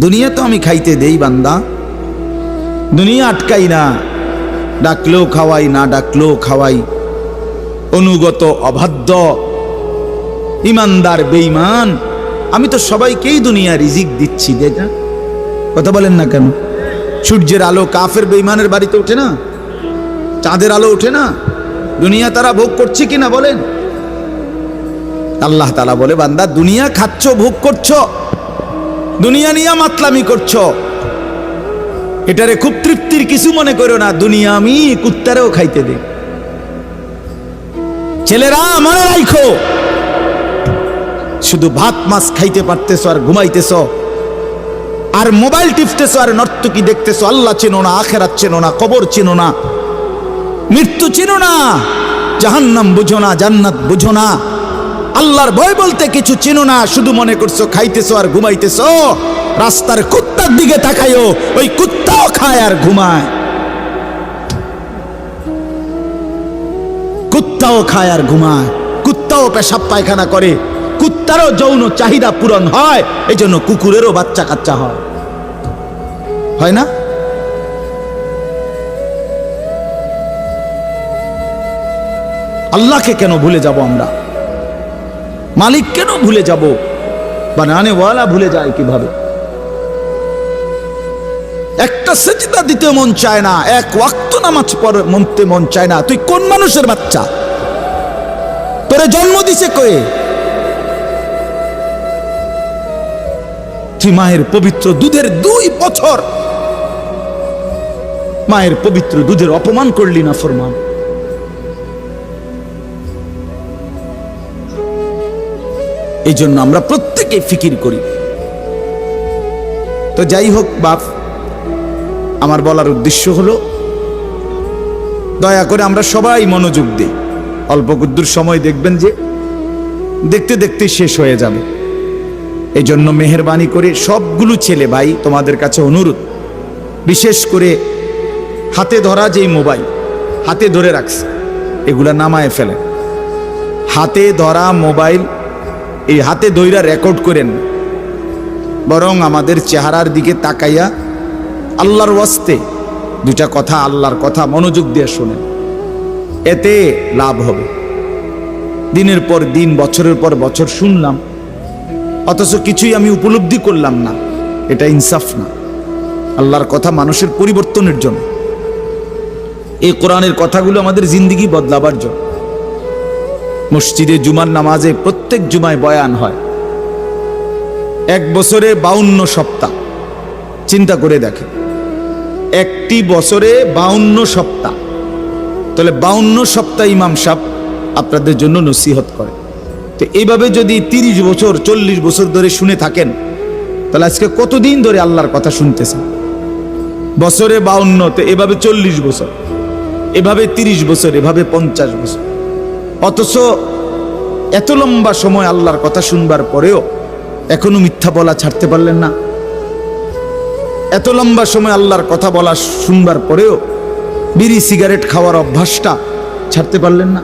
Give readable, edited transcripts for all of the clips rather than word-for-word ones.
দুনিয়া তো আমি খাইতে দেই বান্দা, দুনিয়া আটকাই না, ডাকলেও খাওয়াই, না ডাকলেও খাওয়াই। অনুগত অবাধ্য ইমানদার বেঈমান আমি তো সবাইকেই দুনিয়া রিজিক দিচ্ছি। দেটা কথা বলেন না কেন? সূর্যের আলো কাফের বেঈমানের বাড়িতে ওঠে না? চাঁদের আলো ওঠে না? দুনিয়া তারা ভোগ করছে কিনা বলেন? আল্লাহ তাআলা বলে, বান্দা দুনিয়া খাচ্ছ, ভোগ করছো, দুনিয়া নিয়ে মাতলামি করছো, এটারে খুব তৃপ্তির কিছু মনে করো না। দুনিয়া আমি কুত্তারেও খাইতে দেই। ছেলেরা মনে রাখো, শুধু ভাত মাছ খাইতে পারতেছো আর ঘুমাইতেছো আর মোবাইল টিপতেছো আর নর্তকী দেখতেছো। আল্লাহ চেনো না, আখিরাত চেনো না, কবর চেনো না, মৃত্যু চেনো না, জাহান্নাম বুঝো না, জান্নাত বুঝো না, আল্লাহর ভয় বলতে কিছু চেনো না। শুধু মনে করছো খাইতেছো আর ঘুমাইতেছো। রাস্তার কুত্তার দিকে তাকাইও, ওই কুত্তাও খায় আর ঘুমায়, কুত্তাও খায় আর ঘুমায়, কুত্তাও পেশাব পায়খানা করে, কুত্তারও যৌন চাহিদা পূরণ হয়, এই জন্য কুকুরেরও বাচ্চা কাচ্চা হয় না? আল্লাহকে কেন ভুলে যাব আমরা? মালিক কেন ভুলে যাব? বানানে ওয়ালা ভুলে যায় কিভাবে? একটা সেজদা দিতে মন চায় না, এক ওয়াক্ত নামাজ পড়তে মন চায় না। তুই কোন মানুষের বাচ্চা? তোরে জন্ম দিছে কয়ে? তুই মায়ের পবিত্র দুধের 2 বছর মায়ের পবিত্র দুধের অপমান করলি না ফরমান। এই জন্য আমরা প্রত্যেকে ফিকির করি। তো যাই হোক বাপ, আমার বলার উদ্দেশ্য হলো, দয়া করে আমরা সবাই মনোযোগ দিই। অল্প কুদ্দুর সময় দেখবেন যে দেখতে দেখতে শেষ হয়ে যাবে। এই জন্য মেহেরবানি করে সবগুলো ছেলে ভাই তোমাদের কাছে অনুরোধ, বিশেষ করে হাতে ধরা যেই মোবাইল হাতে ধরে রাখছে, এগুলা নামায় ফেলেন। হাতে ধরা মোবাইল এই হাতে ধইরা রেকর্ড করেন, বরং আমাদের চেহারার দিকে তাকাইয়া আল্লাহর ওয়াস্তে 2টা কথা, আল্লাহর কথা মনোযোগ দিয়ে শোনেন, এতে লাভ হবে। দিনের পর দিন, বছরের পর বছর শুনলাম, অথচ কিছুই আমি উপলব্ধি করলাম না, এটা ইনসাফ না। আল্লাহর কথা মানুষের পরিবর্তনের জন্য, এই কোরআনের কথাগুলো আমাদের জিন্দেগি বদলাবার জন্য। মসজিদে জুমার নামাজে প্রত্যেক জুমায় বয়ান হয়, 1 বছরে 52 সপ্তাহ। চিন্তা করে দেখেন, একটি বছরে 52 সপ্তাহ, তাহলে 52 সপ্তাহ ইমাম সাহেব আপনাদের জন্য নসিহত করে। তো এইভাবে যদি 30 বছর 40 বছর ধরে শুনে থাকেন, তাহলে আজকে কতদিন ধরে আল্লাহর কথা শুনতেছেন? বছরে 52, তো এভাবে 40 বছর, এভাবে 30 বছর, এভাবে 50 বছর। অথচ এত লম্বা সময় আল্লাহর কথা শুনবার পরেও এখনো মিথ্যা বলা ছাড়তে পারলেন না। এত লম্বা সময় আল্লাহর কথা বলা শুনবার পরেও বিড়ি সিগারেট খাওয়ার অভ্যাসটা ছাড়তে পারলেন না।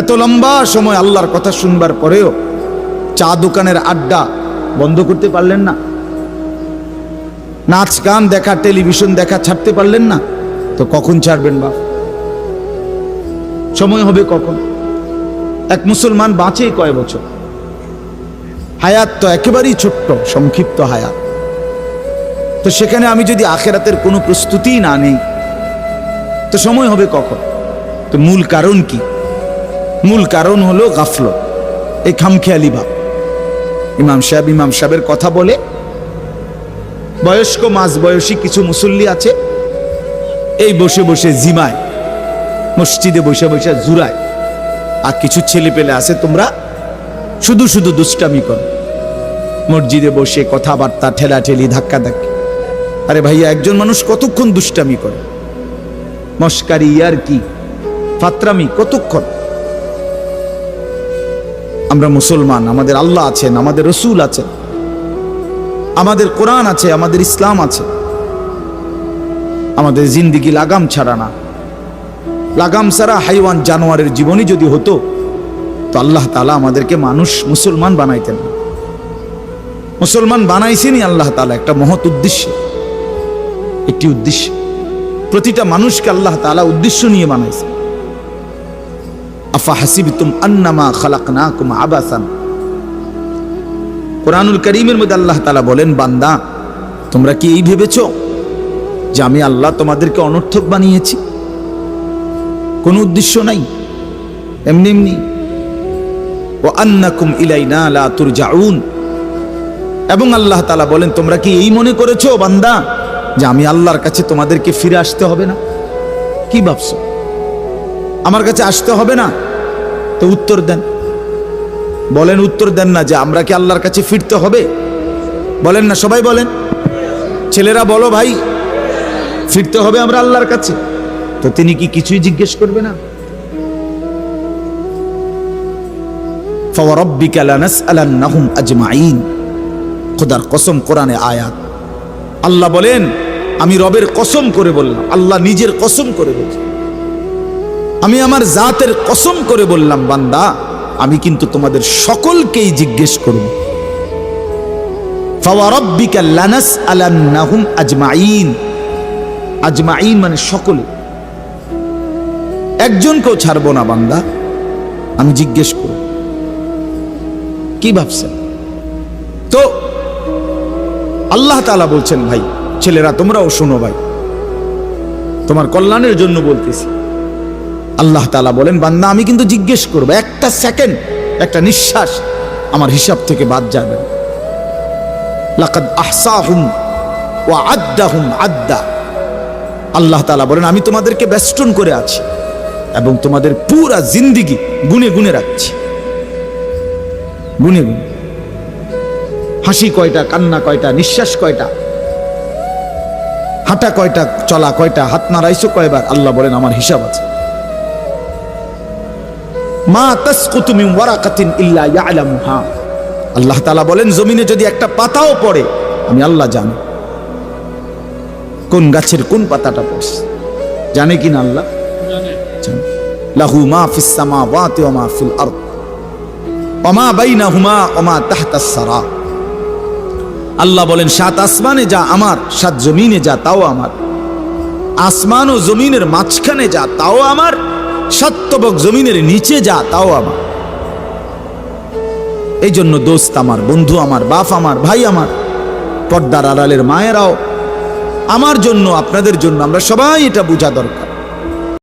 এত লম্বা সময় আল্লাহর কথা শুনবার পরেও চা দোকানের আড্ডা বন্ধ করতে পারলেন না। নাচ গান দেখা, টেলিভিশন দেখা ছাড়তে পারলেন না। তো কখন ছাড়বেন বাপ? সময় হবে কখন? এক মুসলমান বাঁচে কয় বছর? হায়াত তো একেবারেই ছোট্ট, সংক্ষিপ্ত হায়াত। তো সেখানে আমি যদি আখিরাতের কোনো প্রস্তুতি না নেই, তো সময় হবে কখন? তো মূল কারণ কি? মূল কারণ হলো গাফলত, এই খামখেয়ালি ভাব। ইমাম সাহেবের কথা বলে, বয়স্ক মাঝ বয়সী কিছু মুসল্লি আছে, এই বসে বসে জিমায়, মসজিদে বসে বসে জুরায়। আর কিছু ছেলে পেলে আছে, তোমরা শুধু শুধু দুষ্টামি করো, মসজিদে বসে কথাবার্তা, ঠেলাঠেলি, ধাক্কা ধাক্কি। আরে ভাইয়া, একজন মানুষ কতক্ষণ দুষ্টামি করে? মস্কারি, ইয়ারকি, ফাত্রামি কতক্ষণ? আমরা মুসলমান, আমাদের আল্লাহ আছেন, আমাদের রসুল আছেন, আমাদের কোরআন আছে, আমাদের ইসলাম আছে। আমাদের জিন্দিগি লাগাম ছাড়া না। লাগাম ছাড়া হাইওয়ান জানোয়ারের জীবনই যদি হতো, তো আল্লাহ তাআলা আমাদেরকে মানুষ, মুসলমান বানাইতেন না। মুসলমান বানাইছেনই আল্লাহ তাআলা একটা মহৎ উদ্দেশ্যে, একটি উদ্দেশ্য। প্রতিটা মানুষকে আল্লাহ তাআলা উদ্দেশ্য নিয়ে বানাইছে। আফা হাসিবতুম আন্নামা খালাকনাকুম আবাসান, কোরআনুল কারীমের মধ্যে আল্লাহ তাআলা বলেন, বান্দা তোমরা কি এই ভেবেছো যে আমি আল্লাহ তোমাদেরকে অনর্থক বানিয়েছি? কোনো উদ্দেশ্য নাই, এমনি এমনি। ওয়া আন্নাকুম ইলাইনা লা তুরজাউন, এবং আল্লাহ তাআলা বলেন, তোমরা কি এই মনে করেছো বান্দা যে আমি আল্লাহর কাছে তোমাদেরকে ফিরে আসতে হবে না? কি ভাবছো আমার কাছে আসতে হবে না? তো উত্তর দেন, বলেন, উত্তর দেন না যে আমরা কি আল্লাহর কাছে ফিরতে হবে? বলেন না, সবাই বলেন, ছেলেরা বলো ভাই, ফিরতে হবে আমরা আল্লাহর কাছে। তো তিনি কি কিছুই জিজ্ঞেস করবে না? ফাওয়ারাব্বিকা লানাসআলান্নাহুম আজমাইন, খোদার কসম, কোরআনে আয়াত। আল্লাহ বলেন, আমি রবের কসম করে বললাম, আল্লাহ নিজের কসম করে বলছেন, আমি আমার জাতের কসম করে বললাম, বান্দা আমি কিন্তু তোমাদের সকলকেই জিজ্ঞেস করব। ফাওয়ারাব্বিকা লানাসআলান্নাহুম আজমাইন, আজমাইন মানে সকলে, একজনকেও ছাড়বো না বান্দা, আমি জিজ্ঞেস করব। কি ভাবছেন? তো আল্লাহ তাআলা বলছেন, ভাই ছেলেরা তোমরাও শোনো ভাই, তোমার কল্যাণের জন্য বলতেছি। আল্লাহ তাআলা বলেন, বান্দা আমি কিন্তু জিজ্ঞেস করব, একটা সেকেন্ড, একটা নিঃশ্বাস আমার হিসাব থেকে বাদ যাবে না। লাকাদ আহসাহুম ওয়া আদ্দাহুম আদ্দা, আল্লাহ তাআলা বলেন, আমি তোমাদেরকে বেষ্টন করে আছি এবং তোমাদের পুরা জিন্দেগি গুনে গুনে রাখছি, গুনে গুনে। হাসি কয়টা, কান্না কয়টা, নিঃশ্বাস কয়টা, হাঁটা কয়টা, চলা কয়টা, হাত নাড়াইছো কয়বার, আল্লাহ বলেন আমার হিসাব আছে। মা তাসকুতু মিন ওয়ারাকাতিন ইল্লা ইয়ালামুহা, আল্লাহ তাআলা বলেন জমিনে যদি একটা পাতাও পড়ে আমি আল্লাহ জানি, কোন গাছের কোন পাতাটা পড়ছে জানে কিনা আল্লাহ জানে। লাহু মা ফিস সামাওয়াতি ওয়া মা ফিল আরদ ওয়া মা বাইনাহুমা ওয়া মা তাহতাস সারা, আল্লাহ বলেন সাত আসমানে যা আমার, সাত জমিনে যা তাও আমার, আসমান ও জমিনের মাঝখানে যা তাও আমার, সাতবক জমিনের নিচে যা তাও আমার। এই জন্য দোস্ত আমার, বন্ধু আমার, বাপ আমার, ভাই আমার, পর্দার আড়ালের মায়েরাও, আমার জন্য আপনাদের জন্য আমরা সবাই এটা বোঝা দরকার।